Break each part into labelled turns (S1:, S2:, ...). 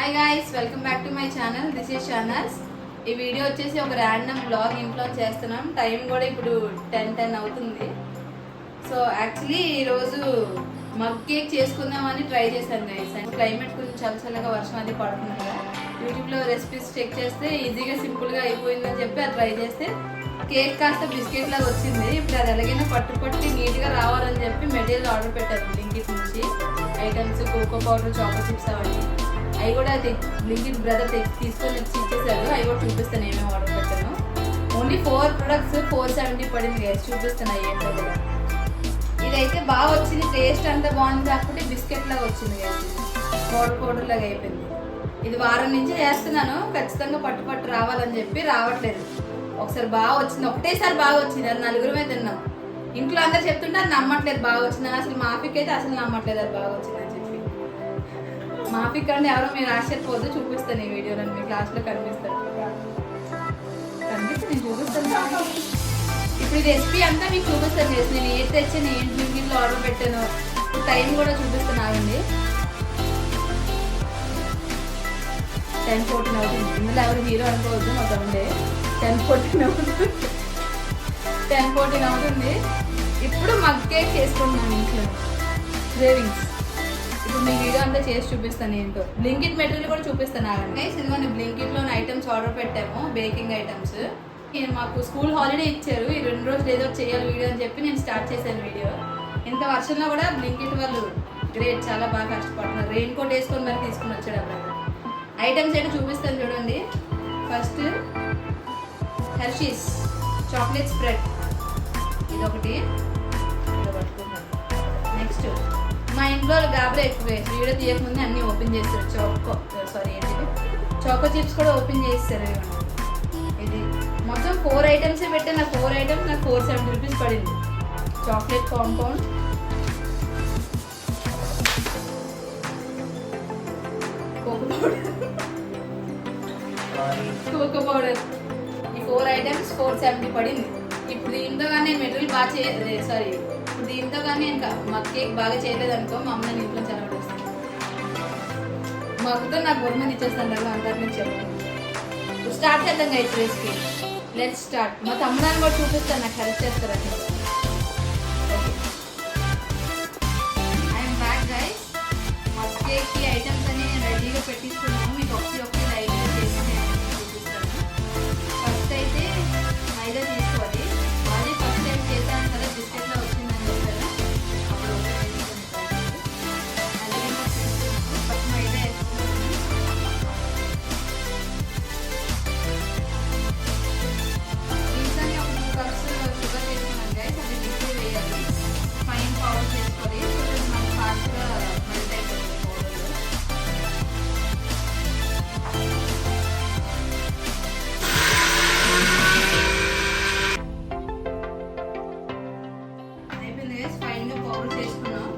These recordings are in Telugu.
S1: Hi guys, welcome back to my channel. This is షానల్స్. ఈ వీడియో వచ్చేసి ఒక ర్యాండమ్ బ్లాగ్ ఇంట్లో చేస్తున్నాం. టైం కూడా ఇప్పుడు 10 అవుతుంది. సో యాక్చువల్లీ ఈరోజు మగ్ కేక్ చేసుకుందామని ట్రై చేశాను గైస్. అండ్ క్లైమేట్ కొంచెం చల్లగా వర్షం అది పడుతుంది కదా, యూట్యూబ్లో రెసిపీస్ చెక్ చేస్తే ఈజీగా సింపుల్గా అయిపోయిందని చెప్పి అది ట్రై చేస్తే కేక్ కాస్త బిస్కెట్ లాగా వచ్చింది. ఇప్పుడు అది ఎలాగైనా పట్టి నీట్గా రావాలని చెప్పి మెటీరియల్ ఆర్డర్ పెట్టారు బ్లింకిట్ నుంచి. Items cocoa powder, choco chips అవన్నీ అవి కూడా బ్లింకిట్ బ్రదర్ తీసుకొని వచ్చి ఇచ్చేసారు. అవి కూడా చూపిస్తాను ఏమేమి ఆర్డర్ పెట్టాను. ఓన్లీ 4 ప్రొడక్ట్స్ 470 పడింది గైస్. చూపిస్తాను ఏంటో కూడా. ఇదైతే బాగా వచ్చింది, టేస్ట్ అంతా బాగుంది, కాకపోతే బిస్కెట్ లాగా వచ్చింది గైస్. పౌడర్ లాగా అయిపోయింది. ఇది వారం నుంచి చేస్తున్నాను, ఖచ్చితంగా పట్టు రావాలని చెప్పి రావట్లేదు. ఒకసారి బాగా వచ్చింది, ఒకటేసారి బాగా వచ్చింది. అది నలుగురమే తిన్నాం. ఇంట్లో అందరు చెప్తుంటే అది నమ్మట్లేదు బాగా వచ్చిందని. అసలు మాఫీకి అయితే అసలు నమ్మట్లేదు అది బాగా వచ్చిందని చెప్పి. మాఫీ కంటే ఎవరో మీరు ఆశ్చర్యపోతే చూపిస్తాను ఈ వీడియోలో. మీ క్లాస్లో కనిపిస్తుంది, నేను చూపిస్తాను. ఇప్పుడు ఈ రెసిపీ అంతా మీకు చూపిస్తాను చేసి నేను ఏది తెచ్చాను, ఏంటి బ్లింకిట్లో ఆర్డర్ పెట్టాను, టైం కూడా చూపిస్తాను. ఆగండి, 10:14 అవుతుంది. ఇందులో ఎవరు హీరో అనుకోవద్దు, మా తమ్ముడే. 10:14 అవుతుంది. 10:14 అవుతుంది. ఇప్పుడు మగ్ కేక్ చేసుకుంటున్నాను ఇంట్లో. క్రేవింగ్స్. ఇప్పుడు మీ వీడియో అంతా చేసి చూపిస్తాను ఏంటో. బ్లింకిట్ మెటీరియల్ కూడా చూపిస్తాను. ఆగండి, ఇదిగోండి బ్లింకిట్లో ఐటమ్స్ ఆర్డర్ పెట్టాము, బేకింగ్ ఐటమ్స్. మాకు స్కూల్ హాలిడే ఇచ్చారు. ఈ 2 రోజులు ఏదో చేయాలి వీడియో అని చెప్పి నేను స్టార్ట్ చేశాను వీడియో. ఇంత వర్షంలో కూడా బ్లింకిట్ వాళ్ళు గ్రేట్, చాలా బాగా కష్టపడుతున్నారు. రెయిన్ కోట్ వేసుకొని మరి తీసుకుని వచ్చాడు అబ్బాయి. ఐటమ్స్ ఏంటో చూపిస్తాను చూడండి. ఫస్ట్ హెర్షీస్ చాక్లెట్ స్ప్రెడ్, ఇదొకటి. నెక్స్ట్ మా ఇంట్లో గాబరా ఎక్కువే, వీడియో తీయకముందే అన్నీ ఓపెన్ చేస్తారు. చాకో చిప్స్ కూడా ఓపెన్ చేస్తారు. ఇది మొత్తం 4 ఐటమ్సే పెట్టాను. నాకు 4 ఐటమ్స్ నాకు 470 రూపీస్ పడింది. చాక్లెట్ కాంపౌండ్, కోకో పౌడర్, ఈ 4 ఐటమ్స్ 470 పడింది. ఇప్పుడు దీంతో కానీ నేను మెటీరియల్ బాగా ఇప్పుడు దీంతో కానీ ఇంకా మగ్ కేక్ బాగా చేయలేదు అనుకో, మా అమ్మ నేను ఇంట్లో చదవడేస్తాను. మగ్గుతో నాకు బొమ్మని ఇచ్చేస్తాను కదా, అందరినీ చెప్పాను. స్టార్ట్ చేద్దాం గైస్ రెసిపీ. Let's start. మా తమ్ముడాన్ని కూడా చూపిస్తాను, నాకు హెల్ప్ చేస్తారని. I'm back guys. మగ్ కేక్కి ఐటమ్స్ అన్ని నేను రెడీగా పెట్టిస్తున్నాను. మీకు ఒకటి ఐడియా చేసి నేను చూపిస్తాను. ఫస్ట్ అయితే మైదా తీసుకోవాలి. అది ఫస్ట్ టైం చేశాను కదా, బిస్కెట్లో వచ్చిందని చెప్పాను. అప్పుడు ఫస్ట్ మైదా వేసుకున్నాను. దీంట్లోనే ఒక 2 cups షుగర్ వేసుకున్నాను గైస్. అది మిక్సీ వేయాలి. ఫైన్ పౌడర్ చేసుకోవాలి. మనకు ఫాస్ట్గా మెల్ట్ అయిపోతుంది పౌడర్లో. అయిపోయింది గైస్, ఫైన్గా పౌడర్ చేసుకున్నాం.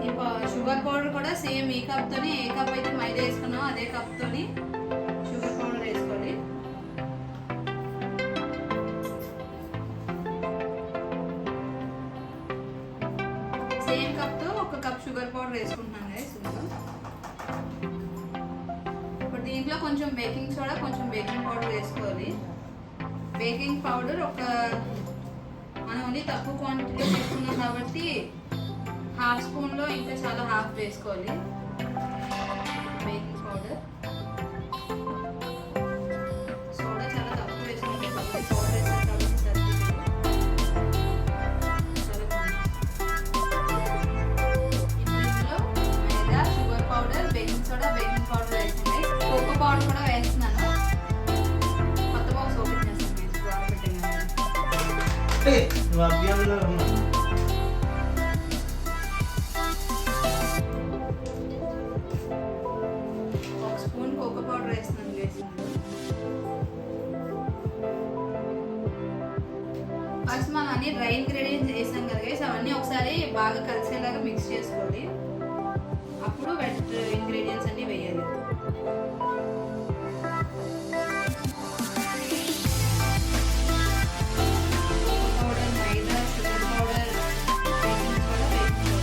S1: ఈ షుగర్ పౌడర్ కూడా సేమ్ ఈ కప్తోని, ఏ కప్ అయితే మైదా వేసుకున్నాం అదే కప్తోని షుగర్ పౌడర్ వేసుకోవాలి. సేమ్ కప్తో 1 కప్ షుగర్ పౌడర్ వేసుకుంటున్నాను గైస్. ఇప్పుడు దీంట్లో కొంచెం బేకింగ్ సోడా, కొంచెం బేకింగ్ పౌడర్ వేసుకోవాలి. బేకింగ్ పౌడర్ మనం ఓన్లీ తక్కువ క్వాంటిటీలో తీసుకున్నాం కాబట్టి 1/2 స్పూన్లో ఇంకా చాలా హాఫ్ వేసుకోవాలి బేకింగ్ పౌడర్. సోడా చాలా తక్కువ వేసుకోవాలి, పౌడర్ వేసాను కాబట్టి సరిపోతుంది. ఇందులో maida, sugar powder, baking soda, baking powder వేసింది. కోకో పౌడర్ కూడా వేస్తున్నాను. కొత్త బాక్స్ ఓపెన్ చేస్తాను ఆర్డర్ పెట్టాను. కోకో పౌడర్ వేస్తున్నాను గైస్. ఫస్ట్ మనం అన్ని డ్రై ఇంగ్రీడియంట్స్ వేసాం కదా గైస్, అవన్నీ ఒకసారి బాగా కలిసేలాగా మిక్స్ చేసుకోవాలి. అప్పుడు వెట్ ఇంగ్రీడియంట్స్ అన్ని వేయాలి. Powder, maida, sugar powder, baking soda, baking powder.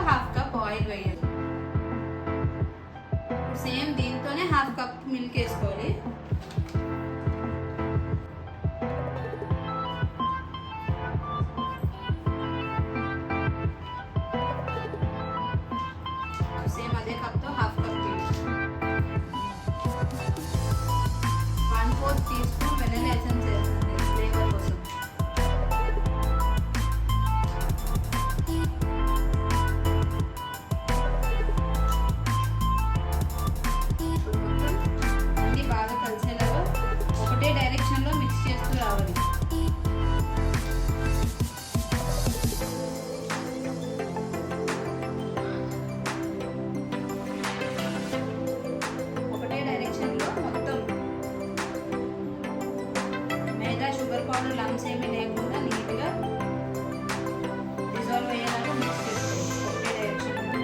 S1: Half cup oil వేయాలి. సేమ్ దీంతోనే హాఫ్ కప్ మిల్క్ వేసుకోవాలి. సేమ్ అదే కప్తో half cup milk, 1/4 teaspoon vanilla essence వేస్తుంది ఫ్లేవర్ కోసం. అన్ని బాగా కలిసేలాగా ఒకటే డైరెక్షన్లో మిక్స్ చేస్తూ రావాలి. ఒకటే డైరెక్షన్లో మొత్తం మైదా షుగర్ పౌడర్ లంప్స్ ఏమీ లేకుండా నీట్గా డిజాల్వ్ అయ్యేలాగా మిక్స్ చేసుకోవాలి. ఒకటే డైరెక్షన్లో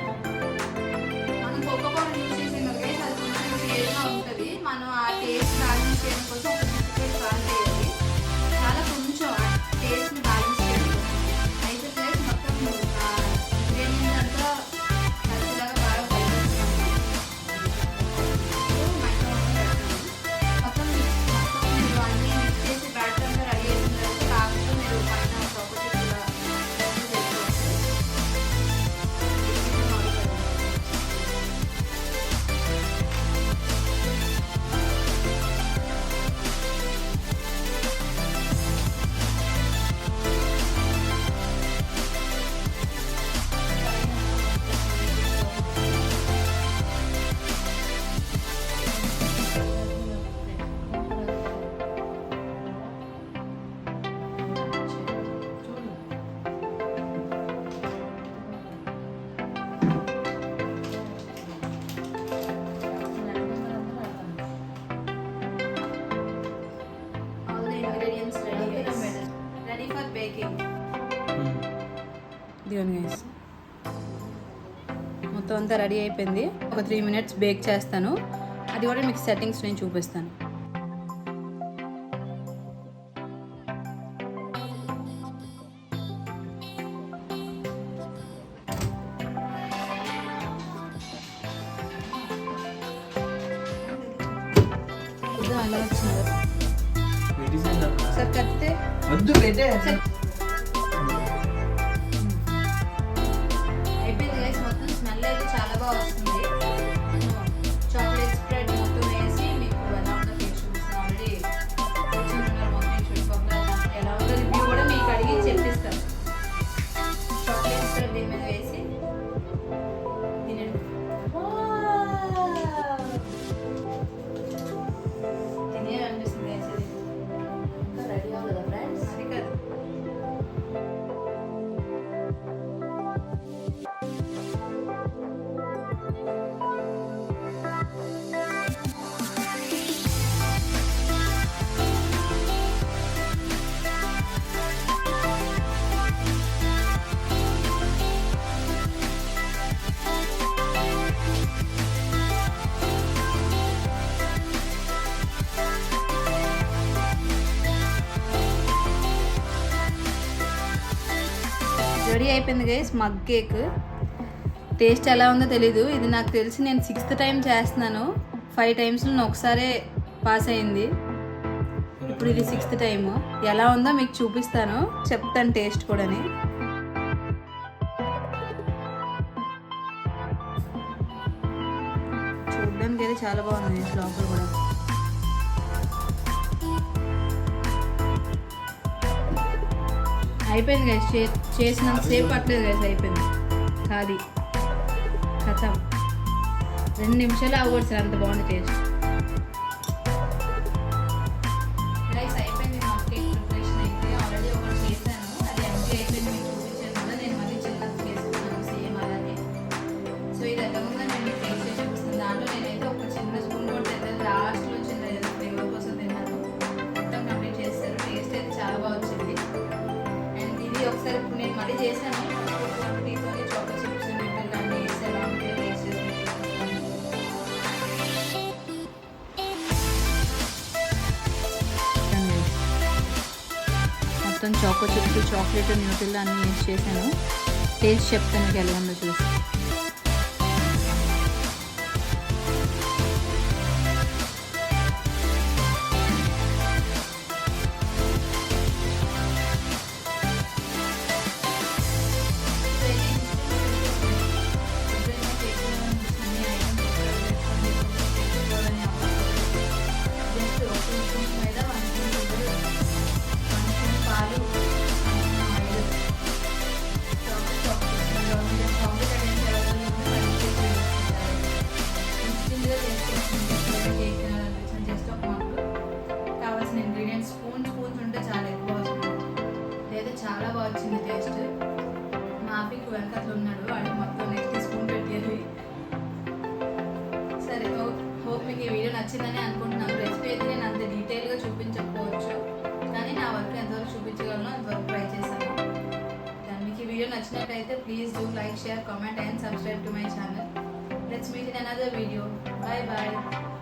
S1: మనం కోకో పౌడర్ యూజ్ చేసిన అది కొంచెం చేదుగా ఉంటుంది. మనం ఆ టేస్ట్ బ్యాలెన్స్ చేయడం కోసం ఒక చిటికెడు సాల్ట్ వేయాలి. చాలా కొంచెం టేస్ట్ని బ్యాలెన్స్ చేయడం కోసం. అయితే ప్లస్ మొత్తం ఇంగ్రీడియంట్స్ అంతా కలిసేలాగా బాగా కలిపేస్తున్నాం. మొత్తం మీరు అన్నీ మిక్స్ చేసి బ్యాటర్ అంతా రెడీ చేసిన తర్వాత కాకుండా మీరు పైన చాకోచిప్స్ ఇలా చేసుకోవచ్చు. Ready for baking. ఇదిగోండి గైస్, మొత్తం అంతా రెడీ అయిపోయింది. ఒక 3 minutes బేక్ చేస్తాను. అది కూడా మీకు సెట్టింగ్స్ నేను చూపిస్తాను. ఇది అలా వచ్చింది సార్, కత్తే
S2: వద్దు పెట్టే.
S1: అయిపోయింది గైస్. మొత్తం స్మెల్ అయితే చాలా బాగా వస్తుంది. చాక్లెట్ స్ప్రెడ్ మొత్తం వేసి మీకు ఎలా ఉందో టేస్ట్ చూపిస్తాను. ఆల్రెడీ కూర్చుంటున్నారు మొత్తం చుట్టుపక్కల ఎలా ఉందో రివ్యూ కూడా మీకు అడిగి చెప్పిస్తాను. చాక్లెట్ స్ప్రెడ్ దీని మీద వేసి తినండి. తినే అనిపిస్తుంది గైస్. ఇది ఇంకా రెడీ అవ్వదా ఫ్రెండ్స్? అది కాదు. రెడీ అయిపోయింది గైస్ మగ్ కేక్. టేస్ట్ ఎలా ఉందో తెలీదు. ఇది నాకు తెలిసి నేను 6th టైం చేస్తున్నాను. 5 times ఒకసారే పాస్ అయింది. ఇప్పుడు ఇది 6th టైం. ఎలా ఉందో మీకు చూపిస్తాను, చెప్తాను టేస్ట్ కూడాని. చూడడానికి అయితే చాలా బాగుంది లోపల కూడా. అయిపోయింది గైస్. చేసినంత సేపు పట్టలేదు గైస్. అయిపోయింది ఖాళీ ఖతం. 2 నిమిషాలు అవ్వదు సార్, అంత బాగుంది టేస్ట్. గైస్ అయిపోయింది మా కేక్ ప్రిపరేషన్ అయితే. ఆల్రెడీ ఒకటి చేశాను, అది ఎంటీ అయిపోయింది. మీకు చూపించాను కదా, నేను మళ్ళీ చిన్నది చేసుకున్నాను సేమ్ అలానే. సో ఇది అర్థంగా నేను మీకు టేస్ట్ చేసి చూపిస్తాను. దాంట్లో నేనైతే ఒక చిన్న స్పూన్ కూడా తిన్నాను. లాస్ట్లో చిన్న ఫ్లేవర్ కోసం తిన్నాను. మొత్తం కంప్లీట్ చేస్తారు. టేస్ట్ అయితే చాలా బాగా వచ్చింది. అండ్ ఇది ఒకసారి ఇప్పుడు నేను మళ్ళీ చేశాను. క్వాంటిటీతో చాకో చిప్స్ మెట్టలు అన్నీ వేసి ఎలా ఉంటే టేస్ట్ చేసి మొత్తం చాకో చిప్స్ చాక్లెట్ న్యూటిల్లా అన్నీ యూస్ చేశాను. టేస్ట్ చెప్తాను మీకు ఎలా ఉందో చూసి. నచ్చిందని అనుకుంటున్నాను. రెసిపీ అయితే నేను అంత డీటెయిల్గా చూపించకపోవచ్చు, కానీ నా వర్క్ ఎంతవరకు చూపించగలను అంతవరకు ట్రై చేశాను. మీకు ఈ వీడియో నచ్చినట్టయితే please do like, share, comment and subscribe to my channel. Let's meet in another video. Bye bye.